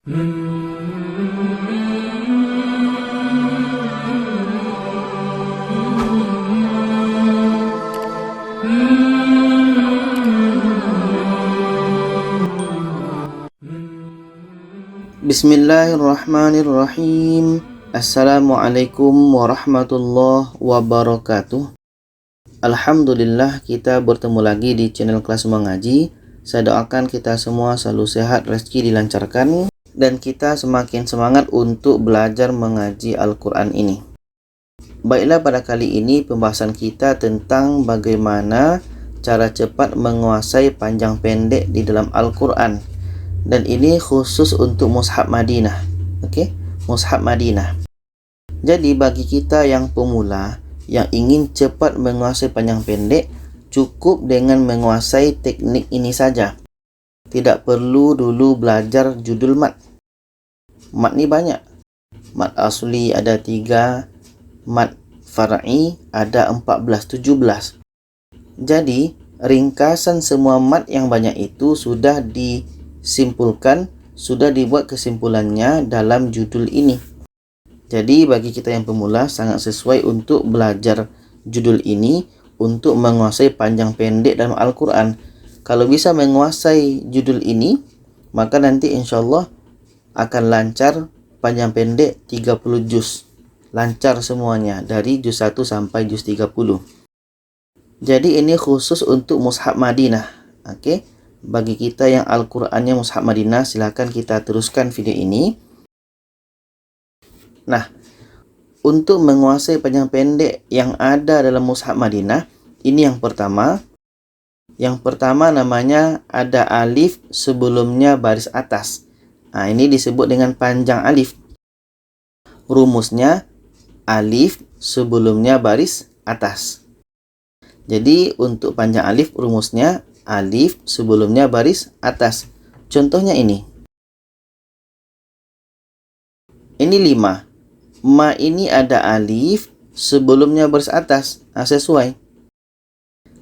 Bismillahirrahmanirrahim. Assalamualaikum warahmatullahi wabarakatuh. Alhamdulillah, kita bertemu lagi di channel Kelas Mengaji. Saya doakan kita semua selalu sehat, rezeki dilancarkan, dan kita semakin semangat untuk belajar mengaji Al-Quran ini. Baiklah, pada kali ini pembahasan kita tentang bagaimana cara cepat menguasai panjang pendek di dalam Al-Quran. Dan ini khusus untuk Mushaf Madinah. Mushaf Madinah. Jadi bagi kita yang pemula yang ingin cepat menguasai panjang pendek, cukup dengan menguasai teknik ini saja. Tidak perlu dulu belajar judul mat. Mat ni banyak. Mat asli ada 3, mat far'i ada 14, 17. Jadi ringkasan semua mat yang banyak itu sudah disimpulkan, sudah dibuat kesimpulannya dalam judul ini. Jadi bagi kita yang pemula sangat sesuai untuk belajar judul ini untuk menguasai panjang pendek dalam Al-Quran. Kalau bisa menguasai judul ini, maka nanti insyaAllah akan lancar panjang pendek 30 juz. Lancar semuanya dari juz 1 sampai juz 30. Jadi ini khusus untuk Mushaf Madinah. Bagi kita yang Al-Qur'annya Mushaf Madinah, silakan kita teruskan video ini. Nah, untuk menguasai panjang pendek yang ada dalam Mushaf Madinah, ini yang pertama. Yang pertama namanya ada alif sebelumnya baris atas. Nah, ini disebut dengan panjang alif. Rumusnya alif sebelumnya baris atas. Jadi untuk panjang alif rumusnya alif sebelumnya baris atas. Contohnya ini. Ini 5. Ma ini ada alif sebelumnya baris atas. Nah, sesuai.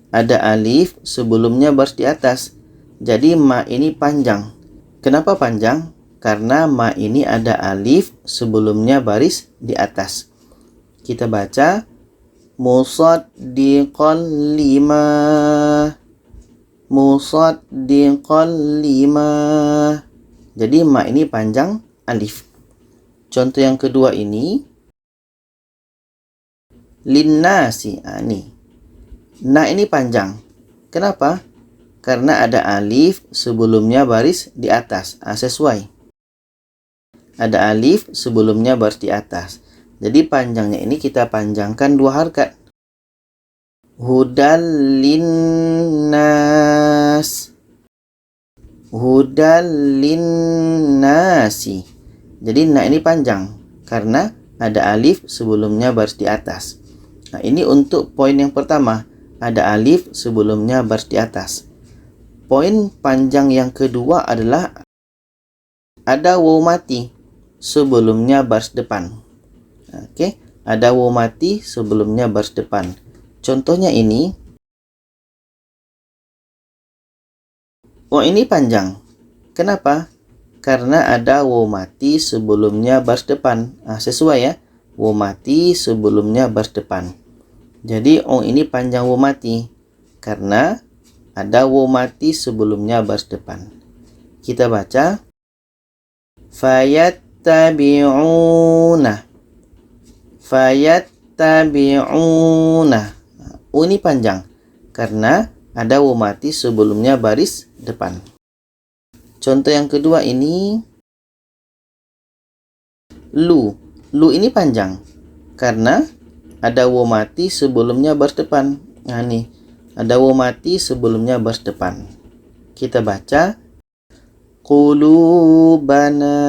Ada alif sebelumnya baris di atas. Jadi ma ini panjang. Kenapa panjang? Karena ma ini ada alif sebelumnya baris di atas. Kita baca musaddiqan lima. Musaddiqan lima. Jadi ma ini panjang alif. Contoh yang kedua ini linnasi. Nah ini panjang. Kenapa? Karena ada alif sebelumnya baris di atas. Sesuai. Ada alif sebelumnya baris di atas. Jadi panjangnya ini kita panjangkan 2 harakat. Hudal linnas. Hudal linnasi. Jadi nah ini panjang karena ada alif sebelumnya baris di atas. Nah, ini untuk poin yang pertama, ada alif sebelumnya baris di atas. Poin panjang yang kedua adalah ada waw mati sebelumnya baris depan. Ada waw mati sebelumnya baris depan. Contohnya ini. Oh, ini panjang. Kenapa? Karena ada waw mati sebelumnya baris depan. Sesuai ya. Waw mati sebelumnya baris depan. Jadi ini panjang waw mati karena ada waw mati sebelumnya baris depan. Kita baca fayattabi'una. Fayattabi'una. Ini panjang karena ada waw mati sebelumnya baris depan. Contoh yang kedua ini lu. Lu ini panjang karena ada waw mati sebelumnya baris depan. Nah nih, ada waw mati sebelumnya baris depan. Kita baca qulubana.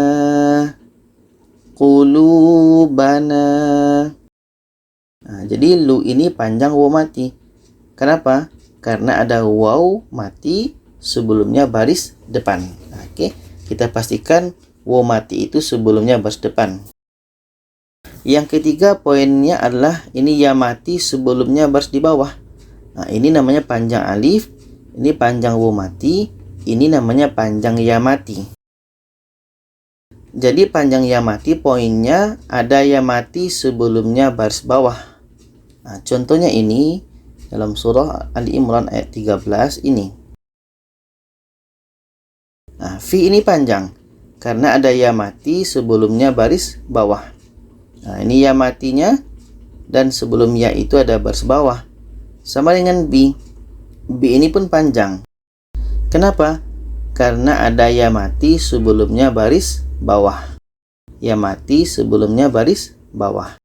Qulubana. Nah, jadi lu ini panjang waw mati. Kenapa? Karena ada waw mati sebelumnya baris depan. Kita pastikan waw mati itu sebelumnya baris depan. Yang ketiga poinnya adalah ini ya mati sebelumnya baris di bawah. Nah, ini namanya panjang alif, ini panjang waw mati, ini namanya panjang ya mati. Jadi panjang ya mati poinnya ada ya mati sebelumnya baris bawah. Nah, contohnya ini dalam surah Ali Imran ayat 13 ini. Nah, fi ini panjang karena ada ya mati sebelumnya baris bawah. Nah, ini ya matinya dan sebelum ya itu ada baris bawah. Sama dengan B. B ini pun panjang. Kenapa? Karena ada ya mati sebelumnya baris bawah. Ya mati sebelumnya baris bawah.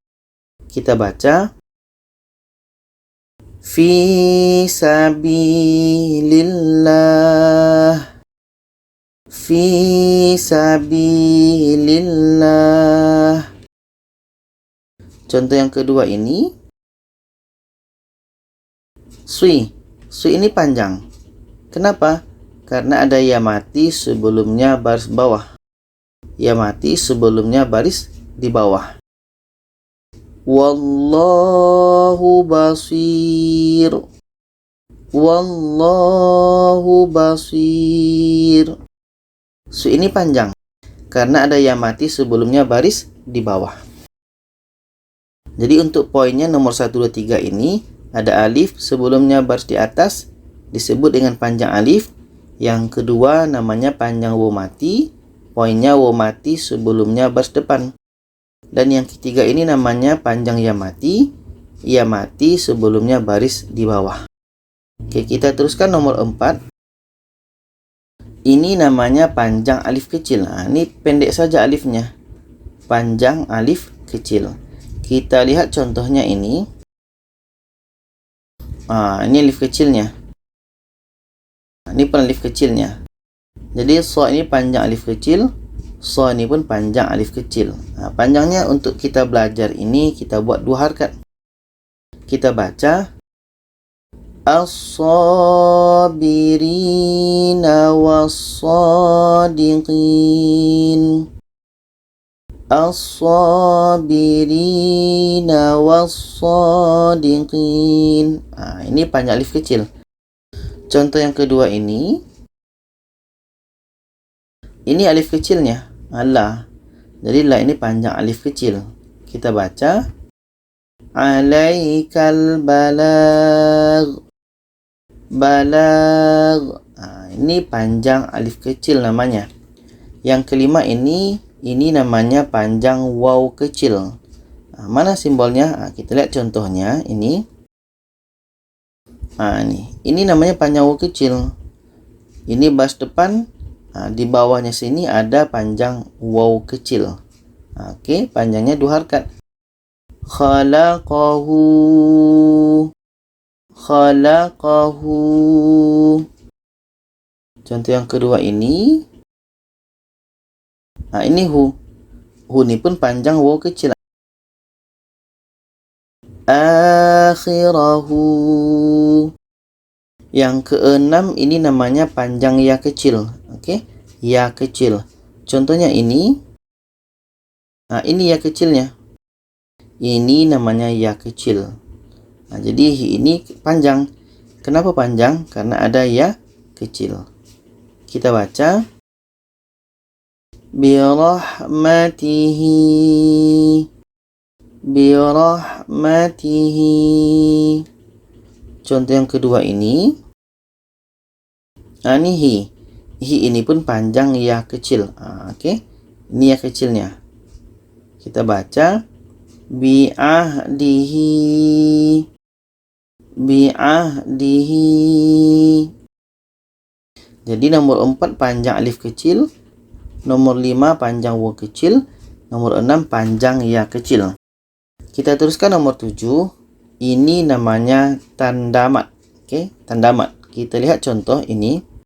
Kita baca fi sabilillah. Fi sabilillah. Contoh yang kedua ini sui. Sui ini panjang. Kenapa? Karena ada ya mati sebelumnya baris bawah. Ya mati sebelumnya baris di bawah. Wallahu basir. Wallahu basir. Su ini panjang karena ada ya mati sebelumnya baris di bawah. Jadi untuk poinnya nomor 1, 2, 3 ini ada alif sebelumnya baris di atas disebut dengan panjang alif. Yang kedua namanya panjang waw mati. Poinnya waw mati sebelumnya baris depan. Dan yang ketiga ini namanya panjang ya mati. Ya mati sebelumnya baris di bawah. Oke, kita teruskan nomor 4. Ini namanya panjang alif kecil. Nah, ini pendek saja alifnya. Panjang alif kecil. Kita lihat contohnya ini. Ini alif kecilnya. Ini pun alif kecilnya. Jadi so ini panjang alif kecil. So ini pun panjang alif kecil. Panjangnya untuk kita belajar ini kita buat 2 harakat. Kita baca as-sabirina was-sadiqin. As-sabirina was-sadiqin. Ini panjang alif kecil. Contoh yang kedua ini alif kecilnya. Allah. Jadi la ini panjang alif kecil. Kita baca alaikal balag. Balag. Ini panjang alif kecil namanya. Yang kelima ini namanya panjang waw kecil. Mana simbolnya? Kita lihat contohnya ini. Ini namanya panjang waw kecil. Ini baris depan. Di bawahnya sini ada panjang waw kecil. Oke, panjangnya 2 harakat. Khalaqahu. Khalaqahu. Contoh yang kedua ini. Ini hu. Hu ini pun panjang waw kecil. Akhirahu. Yang keenam ini namanya panjang ya kecil. Oke, ya kecil. Contohnya ini. Ini ya kecilnya. Ini namanya ya kecil. Jadi ini panjang. Kenapa panjang? Karena ada ya kecil. Kita baca birahmatihi. Birahmatihi. Contoh yang kedua ini. Ini hi. Hi ini pun panjang ya kecil. Oke. Ini ya kecilnya. Kita baca bi'ahdihi. Bi'ahdihi. Jadi nomor 4 panjang alif kecil. Nomor 5 panjang waw kecil. Nomor 6 panjang ya kecil. Kita teruskan nomor 7. Ini namanya tanda mat. Oke, tanda mat. Kita lihat contoh ini.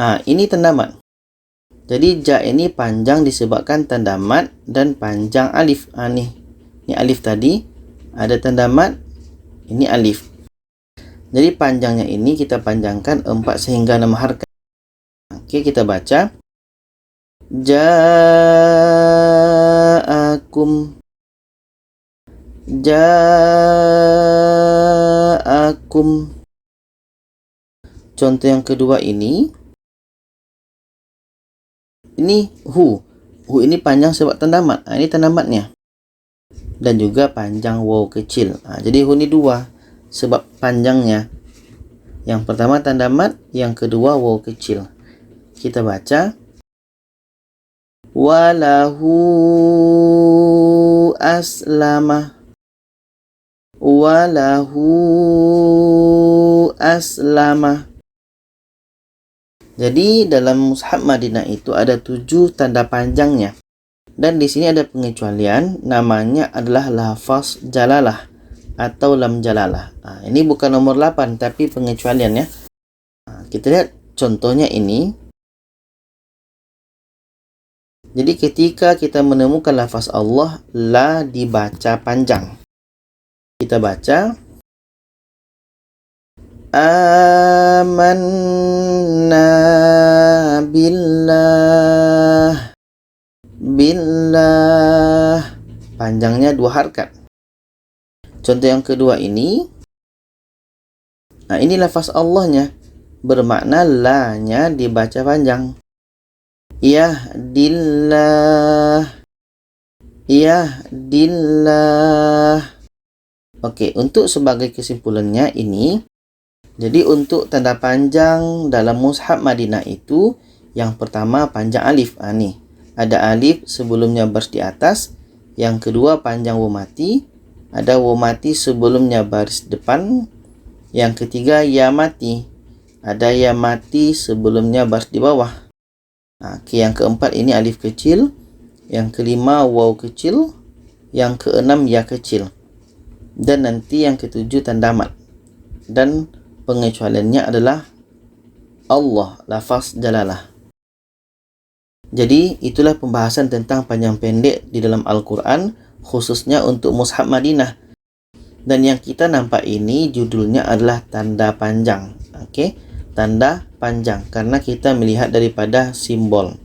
Ini tanda mat. Jadi ja ini panjang disebabkan tanda mat dan panjang alif. Ini alif tadi ada tanda mat, ini alif. Jadi panjangnya ini kita panjangkan 4 sehingga 6 harakat. Oke, kita baca ja'akum. Ja'akum. Contoh yang kedua ini Ini hu. Hu ini panjang sebab tanda mat. Ini tanda matnya. Dan juga panjang waw kecil. Jadi hu ini dua sebab panjangnya. Yang pertama tanda mat, yang kedua waw kecil. Kita baca walahu aslama. Walahu aslama. Jadi dalam mushaf Madinah itu ada 7 tanda panjangnya. Dan di sini ada pengecualian, namanya adalah lafaz jalalah atau lam jalalah. Ini bukan nomor 8 tapi pengecualian ya. Kita lihat contohnya ini. Jadi ketika kita menemukan lafaz Allah, la dibaca panjang. Kita baca amanna billah. Billah. Panjangnya 2 harakat. Contoh yang kedua ini. Ini lafaz Allahnya. Bermakna la-nya dibaca panjang. Yahdillah. Yahdillah. Oke, untuk sebagai kesimpulannya ini, jadi untuk tanda panjang dalam mushaf Madinah itu, yang pertama panjang alif. Nih, ada alif sebelumnya baris di atas. Yang kedua panjang waw mati, ada waw mati sebelumnya baris depan. Yang ketiga ya mati, ada ya mati sebelumnya baris di bawah. Yang keempat ini alif kecil. Yang kelima waw kecil. Yang keenam ya kecil. Dan nanti yang ketujuh tanda mat. Dan pengecualiannya adalah Allah, lafaz jalalah. Jadi itulah pembahasan tentang panjang pendek di dalam Al-Quran, khususnya untuk mushaf Madinah. Dan yang kita nampak ini judulnya adalah tanda panjang. Oke, tanda panjang karena kita melihat daripada simbol.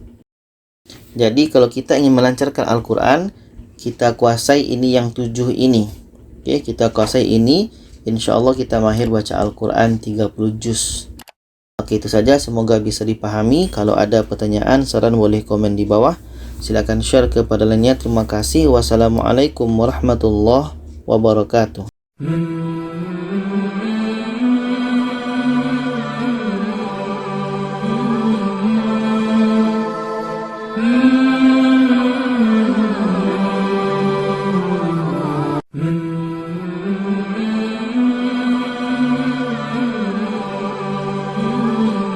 Jadi kalau kita ingin melancarkan Al-Quran, kita kuasai ini yang 7 ini. Oke, kita kuasai ini, insya Allah kita mahir baca Al-Quran 30 juz. Oke, itu saja, semoga bisa dipahami. Kalau ada pertanyaan, saran boleh komen di bawah. Silakan share kepada lainnya. Terima kasih. Wassalamualaikum warahmatullahi wabarakatuh.